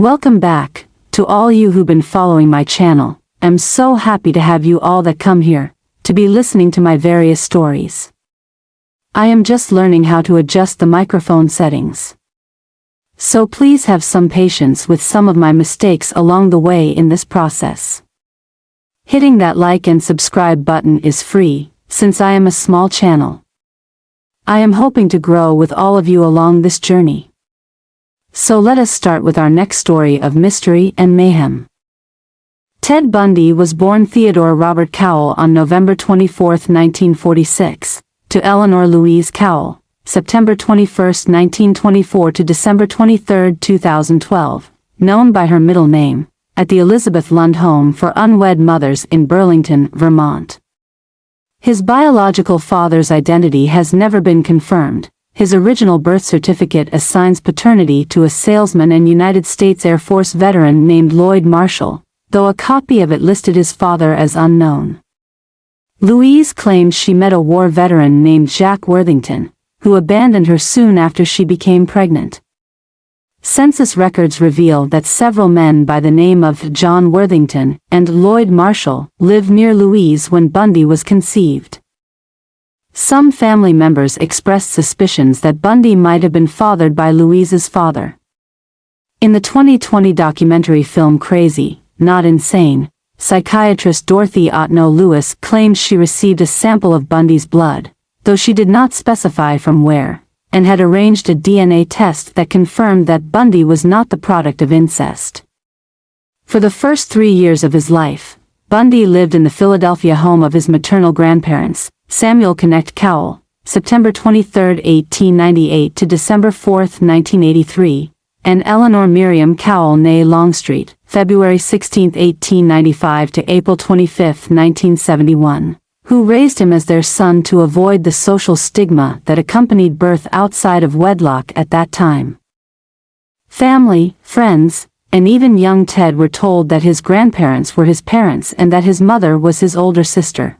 Welcome back, to all you who've been following my channel. I'm so happy to have you all that come here, to be listening to my various stories. I am just learning how to adjust the microphone settings. So please have some patience with some of my mistakes along the way in this process. Hitting that like and subscribe button is free, since I am a small channel. I am hoping to grow with all of you along this journey. So let us start with our next story of mystery and mayhem. Ted Bundy was born Theodore Robert Cowell on November 24, 1946, to Eleanor Louise Cowell, September 21, 1924 to December 23, 2012, known by her middle name, at the Elizabeth Lund Home for Unwed Mothers in Burlington, Vermont. His biological father's identity has never been confirmed. His original birth certificate assigns paternity to a salesman and United States Air Force veteran named Lloyd Marshall, though a copy of it listed his father as unknown. Louise claims she met a war veteran named Jack Worthington, who abandoned her soon after she became pregnant. Census records reveal that several men by the name of John Worthington and Lloyd Marshall lived near Louise when Bundy was conceived. Some family members expressed suspicions that Bundy might have been fathered by Louise's father. In the 2020 documentary film Crazy, Not Insane, psychiatrist Dorothy Otno Lewis claimed she received a sample of Bundy's blood, though she did not specify from where, and had arranged a DNA test that confirmed that Bundy was not the product of incest. For the first 3 years of his life, Bundy lived in the Philadelphia home of his maternal grandparents, Samuel Connect Cowell, September 23, 1898 to December 4, 1983, and Eleanor Miriam Cowell née Longstreet, February 16, 1895 to April 25, 1971, who raised him as their son to avoid the social stigma that accompanied birth outside of wedlock at that time. Family, friends, and even young Ted were told that his grandparents were his parents and that his mother was his older sister.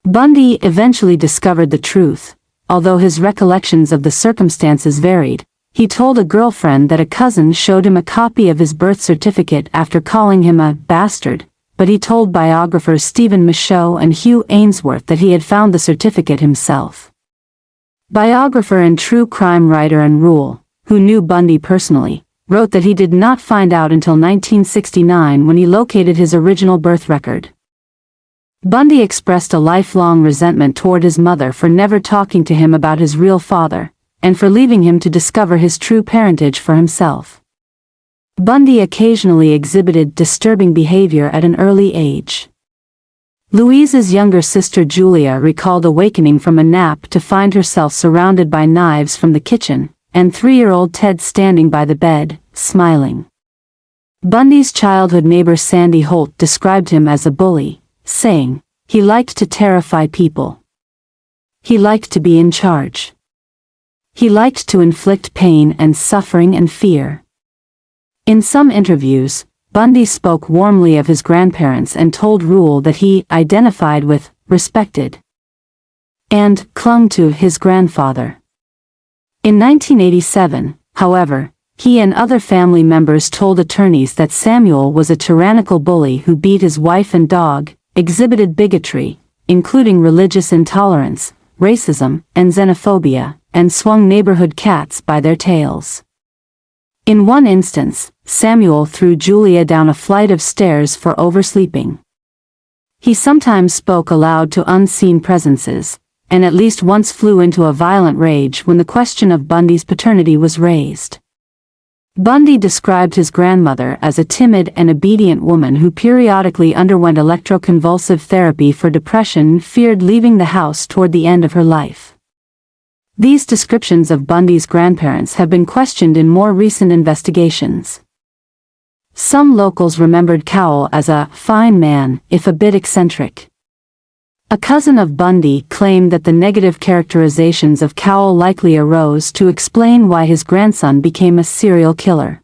Bundy eventually discovered the truth. Although his recollections of the circumstances varied, he told a girlfriend that a cousin showed him a copy of his birth certificate after calling him a bastard, but he told biographers Stephen Michaud and Hugh Ainsworth that he had found the certificate himself. Biographer and true crime writer Ann Rule, who knew Bundy personally, wrote that he did not find out until 1969 when he located his original birth record. Bundy expressed a lifelong resentment toward his mother for never talking to him about his real father, and for leaving him to discover his true parentage for himself. Bundy occasionally exhibited disturbing behavior at an early age. Louise's younger sister Julia recalled awakening from a nap to find herself surrounded by knives from the kitchen, and 3-year-old Ted standing by the bed, smiling. Bundy's childhood neighbor Sandy Holt described him as a bully, saying, he liked to terrify people. He liked to be in charge. He liked to inflict pain and suffering and fear. In some interviews, Bundy spoke warmly of his grandparents and told Rule that he identified with, respected, and clung to his grandfather. In 1987, however, he and other family members told attorneys that Samuel was a tyrannical bully who beat his wife and dog, exhibited bigotry, including religious intolerance, racism, and xenophobia, and swung neighborhood cats by their tails. In one instance, Samuel threw Julia down a flight of stairs for oversleeping. He sometimes spoke aloud to unseen presences, and at least once flew into a violent rage when the question of Bundy's paternity was raised. Bundy described his grandmother as a timid and obedient woman who periodically underwent electroconvulsive therapy for depression and feared leaving the house toward the end of her life. These descriptions of Bundy's grandparents have been questioned in more recent investigations. Some locals remembered Cowell as a fine man, if a bit eccentric. A cousin of Bundy claimed that the negative characterizations of Cowell likely arose to explain why his grandson became a serial killer.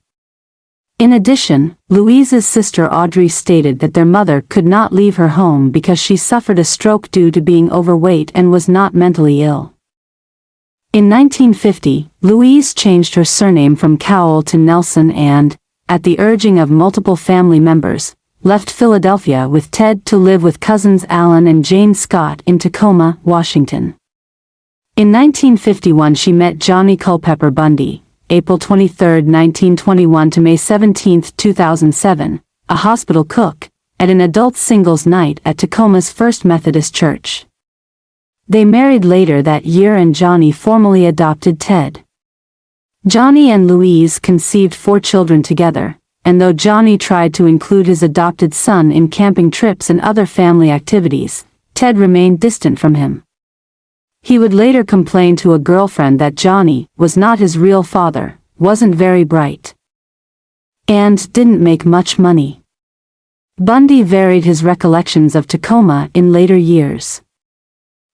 In addition, Louise's sister Audrey stated that their mother could not leave her home because she suffered a stroke due to being overweight and was not mentally ill. In 1950, Louise changed her surname from Cowell to Nelson and, at the urging of multiple family members, left Philadelphia with Ted to live with cousins Alan and Jane Scott in Tacoma, Washington. In 1951 she met Johnny Culpepper Bundy, April 23, 1921 to May 17, 2007, a hospital cook, at an adult singles night at Tacoma's First Methodist Church. They married later that year and Johnny formally adopted Ted. Johnny and Louise conceived 4 children together, and though Johnny tried to include his adopted son in camping trips and other family activities, Ted remained distant from him. He would later complain to a girlfriend that Johnny was not his real father, wasn't very bright, and didn't make much money. Bundy varied his recollections of Tacoma in later years.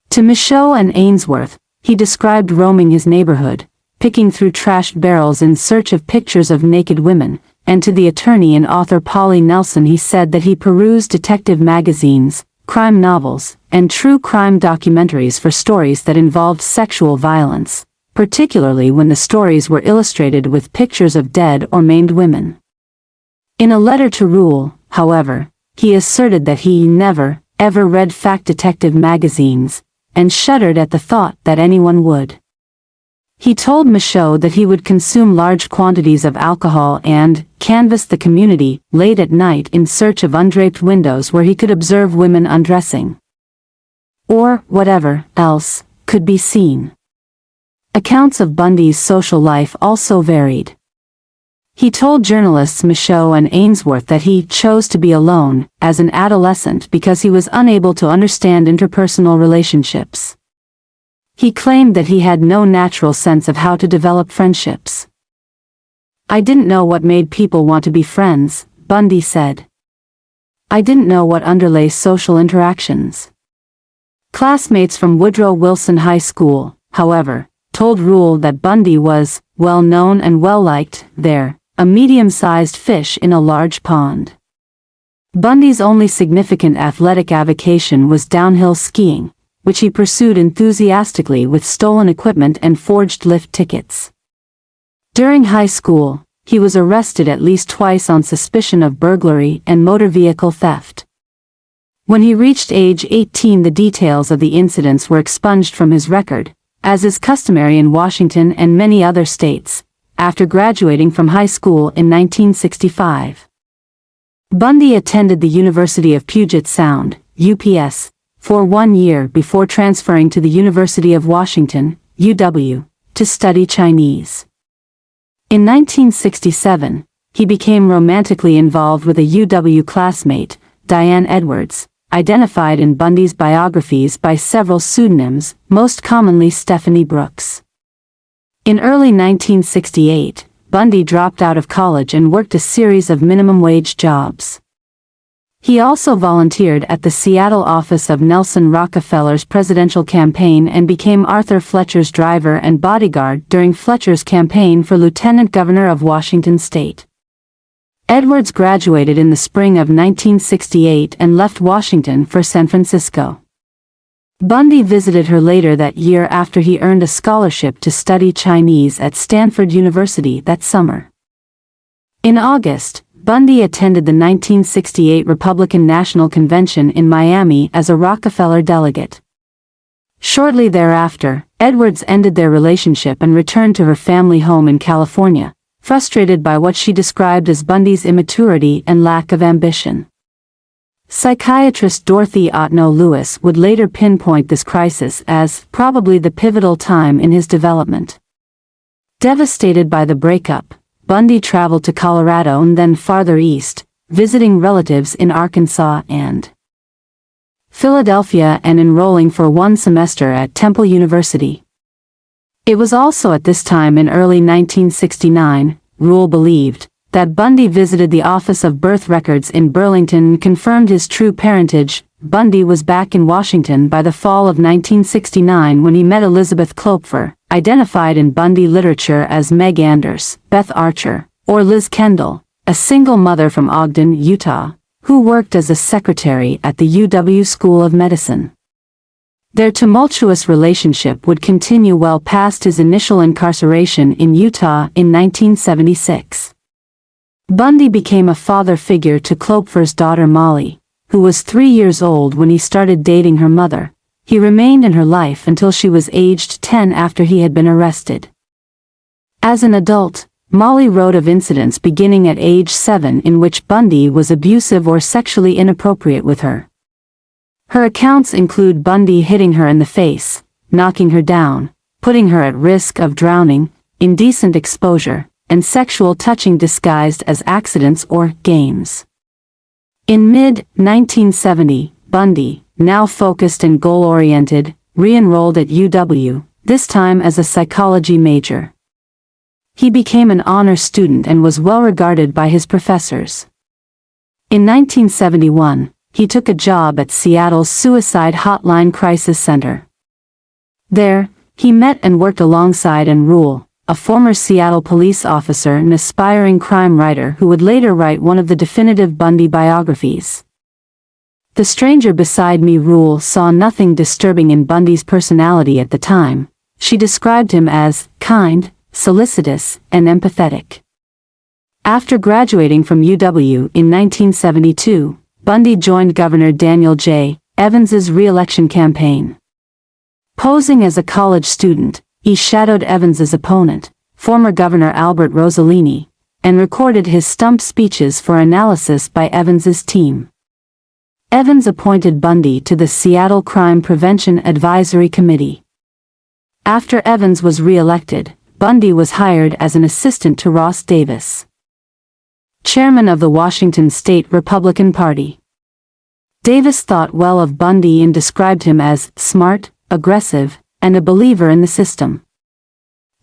To Michaud and Ainsworth, he described roaming his neighborhood, picking through trashed barrels in search of pictures of naked women, and to the attorney and author Polly Nelson he said that he perused detective magazines, crime novels, and true crime documentaries for stories that involved sexual violence, particularly when the stories were illustrated with pictures of dead or maimed women. In a letter to Rule, however, he asserted that he never, ever read fact detective magazines, and shuddered at the thought that anyone would. He told Michaud that he would consume large quantities of alcohol and canvass the community late at night in search of undraped windows where he could observe women undressing, or whatever else could be seen. Accounts of Bundy's social life also varied. He told journalists Michaud and Ainsworth that he chose to be alone as an adolescent because he was unable to understand interpersonal relationships. He claimed that he had no natural sense of how to develop friendships. "I didn't know what made people want to be friends," Bundy said. "I didn't know what underlay social interactions." Classmates from Woodrow Wilson High School, however, told Rule that Bundy was well known and well liked there, a medium-sized fish in a large pond. Bundy's only significant athletic avocation was downhill skiing, which he pursued enthusiastically with stolen equipment and forged lift tickets. During high school, he was arrested at least twice on suspicion of burglary and motor vehicle theft. When he reached age 18, the details of the incidents were expunged from his record, as is customary in Washington and many other states, after graduating from high school in 1965. Bundy attended the University of Puget Sound, UPS, for 1 year before transferring to the University of Washington, UW, to study Chinese. In 1967, he became romantically involved with a UW classmate, Diane Edwards, identified in Bundy's biographies by several pseudonyms, most commonly Stephanie Brooks. In early 1968, Bundy dropped out of college and worked a series of minimum-wage jobs. He also volunteered at the Seattle office of Nelson Rockefeller's presidential campaign and became Arthur Fletcher's driver and bodyguard during Fletcher's campaign for lieutenant governor of Washington state. Edwards graduated in the spring of 1968 and left Washington for San Francisco. Bundy visited her later that year after he earned a scholarship to study Chinese at Stanford University that summer. In August, Bundy attended the 1968 Republican National Convention in Miami as a Rockefeller delegate. Shortly thereafter, Edwards ended their relationship and returned to her family home in California, frustrated by what she described as Bundy's immaturity and lack of ambition. Psychiatrist Dorothy Otno Lewis would later pinpoint this crisis as probably the pivotal time in his development. Devastated by the breakup, Bundy traveled to Colorado and then farther east, visiting relatives in Arkansas and Philadelphia and enrolling for 1 semester at Temple University. It was also at this time in early 1969, Rule believed, that Bundy visited the Office of Birth Records in Burlington and confirmed his true parentage. Bundy was back in Washington by the fall of 1969 when he met Elizabeth Klopfer, identified in Bundy literature as Meg Anders, Beth Archer, or Liz Kendall, a single mother from Ogden, Utah, who worked as a secretary at the UW School of Medicine. Their tumultuous relationship would continue well past his initial incarceration in Utah in 1976. Bundy became a father figure to Klopfer's daughter Molly, who was 3 years old when he started dating her mother. He remained in her life until she was aged 10 after he had been arrested. As an adult, Molly wrote of incidents beginning at age 7 in which Bundy was abusive or sexually inappropriate with her. Her accounts include Bundy hitting her in the face, knocking her down, putting her at risk of drowning, indecent exposure, and sexual touching disguised as accidents or games. In mid-1970, Bundy, now focused and goal-oriented, re-enrolled at UW, this time as a psychology major. He became an honor student and was well regarded by his professors. In 1971, he took a job at Seattle's Suicide Hotline Crisis Center. There, he met and worked alongside Ann Rule, a former Seattle police officer and aspiring crime writer who would later write one of the definitive Bundy biographies. The stranger beside me, Rule, saw nothing disturbing in Bundy's personality at the time. She described him as kind, solicitous, and empathetic. After graduating from UW in 1972, Bundy joined Governor Daniel J. Evans's re-election campaign. Posing as a college student, he shadowed Evans's opponent, former Governor Albert Rossellini, and recorded his stump speeches for analysis by Evans's team. Evans appointed Bundy to the Seattle Crime Prevention Advisory Committee. After Evans was re-elected, Bundy was hired as an assistant to Ross Davis, chairman of the Washington State Republican Party. Davis thought well of Bundy and described him as smart, aggressive, and a believer in the system.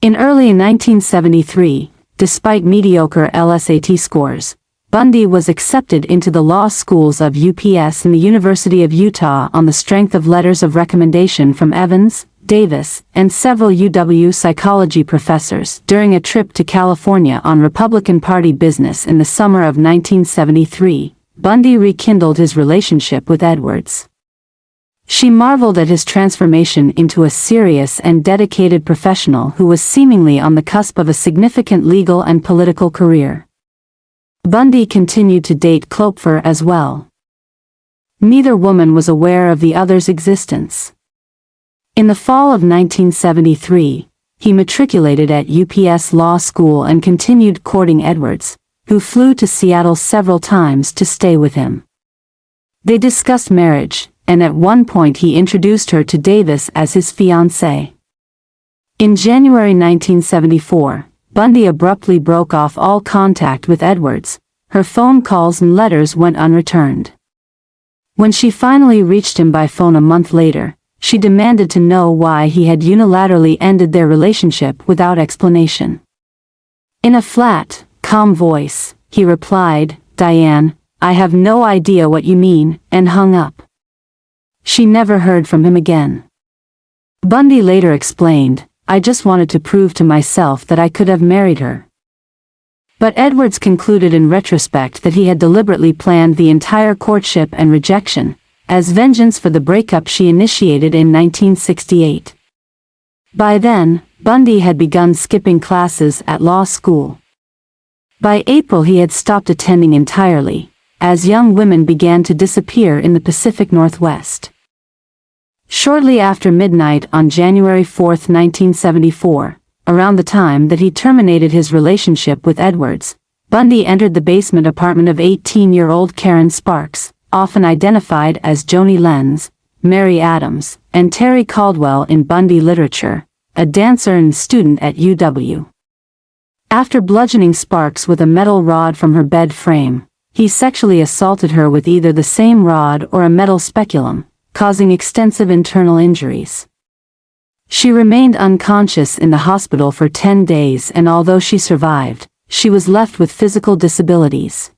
In early 1973, despite mediocre LSAT scores, Bundy was accepted into the law schools of UPS and the University of Utah on the strength of letters of recommendation from Evans, Davis, and several UW psychology professors during a trip to California on Republican Party business in the summer of 1973. Bundy rekindled his relationship with Edwards. She marveled at his transformation into a serious and dedicated professional who was seemingly on the cusp of a significant legal and political career. Bundy continued to date Klopfer as well. Neither woman was aware of the other's existence. In the fall of 1973, he matriculated at UPS Law School and continued courting Edwards, who flew to Seattle several times to stay with him. They discussed marriage, and at one point he introduced her to Davis as his fiancée. In January 1974, Bundy abruptly broke off all contact with Edwards. Her phone calls and letters went unreturned. When she finally reached him by phone a month later, she demanded to know why he had unilaterally ended their relationship without explanation. In a flat, calm voice, he replied, "Diane, I have no idea what you mean," and hung up. She never heard from him again. Bundy later explained, "I just wanted to prove to myself that I could have married her." But Edwards concluded in retrospect that he had deliberately planned the entire courtship and rejection, as vengeance for the breakup she initiated in 1968. By then, Bundy had begun skipping classes at law school. By April he had stopped attending entirely, as young women began to disappear in the Pacific Northwest. Shortly after midnight on January 4, 1974, around the time that he terminated his relationship with Edwards, Bundy entered the basement apartment of 18-year-old Karen Sparks, often identified as Joni Lenz, Mary Adams, and Terry Caldwell in Bundy literature, a dancer and student at UW. After bludgeoning Sparks with a metal rod from her bed frame, he sexually assaulted her with either the same rod or a metal speculum, causing extensive internal injuries. She remained unconscious in the hospital for 10 days, and although she survived, she was left with physical disabilities.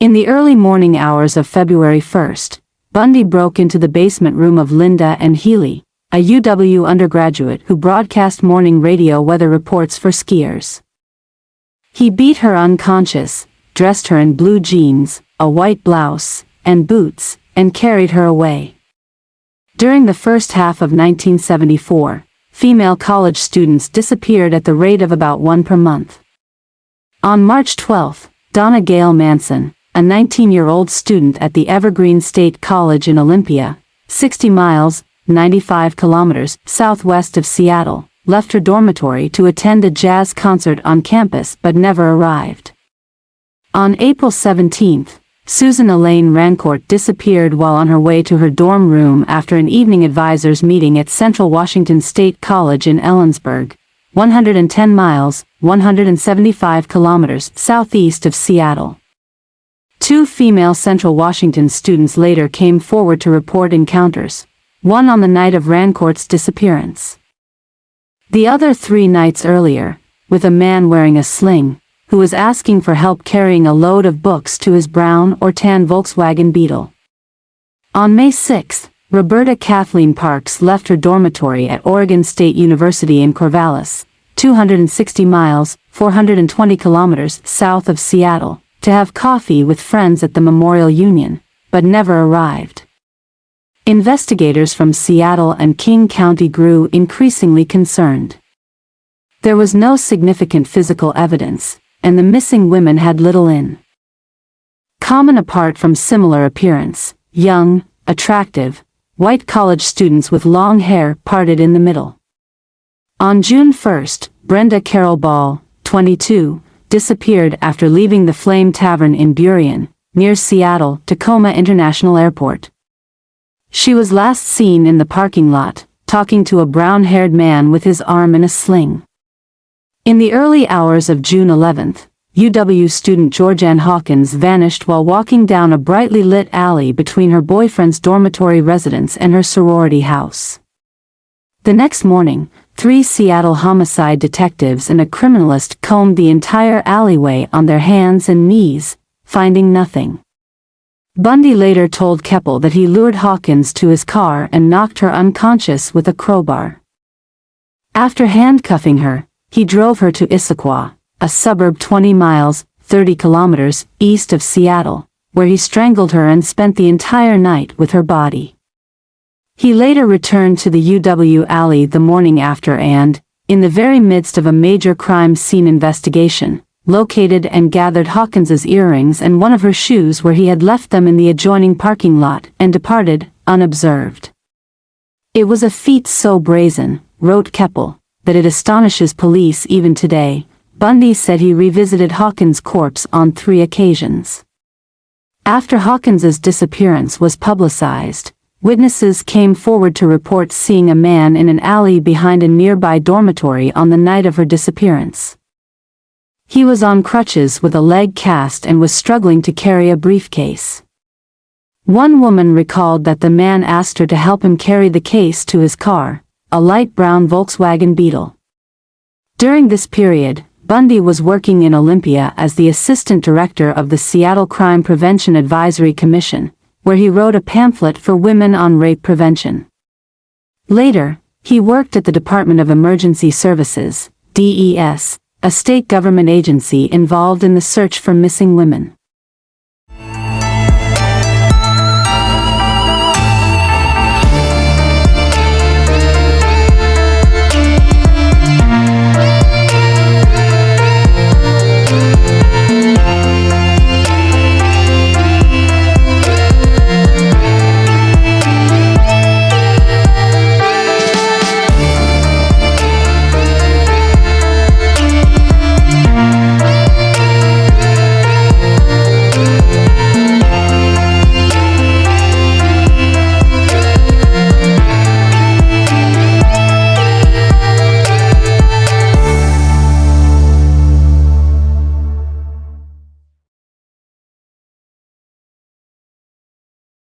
In the early morning hours of February 1, Bundy broke into the basement room of Linda and Healy, a UW undergraduate who broadcast morning radio weather reports for skiers. He beat her unconscious, dressed her in blue jeans, a white blouse, and boots, and carried her away. During the first half of 1974, female college students disappeared at the rate of about one per month. On March 12, Donna Gail Manson, a 19-year-old student at the Evergreen State College in Olympia, 60 miles, 95 kilometers, southwest of Seattle, left her dormitory to attend a jazz concert on campus but never arrived. On April 17, Susan Elaine Rancourt disappeared while on her way to her dorm room after an evening advisors meeting at Central Washington State College in Ellensburg, 110 miles, 175 kilometers southeast of Seattle. Two female Central Washington students later came forward to report encounters, one on the night of Rancourt's disappearance. The other 3 nights earlier, with a man wearing a sling, who was asking for help carrying a load of books to his brown or tan Volkswagen Beetle. On May 6, Roberta Kathleen Parks left her dormitory at Oregon State University in Corvallis, 260 miles, 420 kilometers south of Seattle, to have coffee with friends at the Memorial Union, but never arrived. Investigators from Seattle and King County grew increasingly concerned. There was no significant physical evidence, and the missing women had little in common apart from similar appearance: young, attractive, white college students with long hair parted in the middle. On June 1, Brenda Carol Ball, 22, disappeared after leaving the Flame Tavern in Burien, near Seattle-Tacoma International Airport. She was last seen in the parking lot, talking to a brown-haired man with his arm in a sling. In the early hours of June 11, UW student Georgianne Hawkins vanished while walking down a brightly lit alley between her boyfriend's dormitory residence and her sorority house. The next morning, 3 Seattle homicide detectives and a criminalist combed the entire alleyway on their hands and knees, finding nothing. Bundy later told Keppel that he lured Hawkins to his car and knocked her unconscious with a crowbar. After handcuffing her, he drove her to Issaquah, a suburb 20 miles, 30 kilometers, east of Seattle, where he strangled her and spent the entire night with her body. He later returned to the UW alley the morning after and, in the very midst of a major crime scene investigation, located and gathered Hawkins's earrings and one of her shoes where he had left them in the adjoining parking lot and departed, unobserved. It was a feat so brazen, wrote Keppel, that it astonishes police even today. Bundy said he revisited Hawkins' corpse on 3 occasions. After Hawkins's disappearance was publicized, witnesses came forward to report seeing a man in an alley behind a nearby dormitory on the night of her disappearance. He was on crutches with a leg cast and was struggling to carry a briefcase. One woman recalled that the man asked her to help him carry the case to his car, a light brown Volkswagen Beetle. During this period, Bundy was working in Olympia as the assistant director of the Seattle Crime Prevention Advisory Commission, where he wrote a pamphlet for women on rape prevention. Later, he worked at the Department of Emergency Services, DES, a state government agency involved in the search for missing women.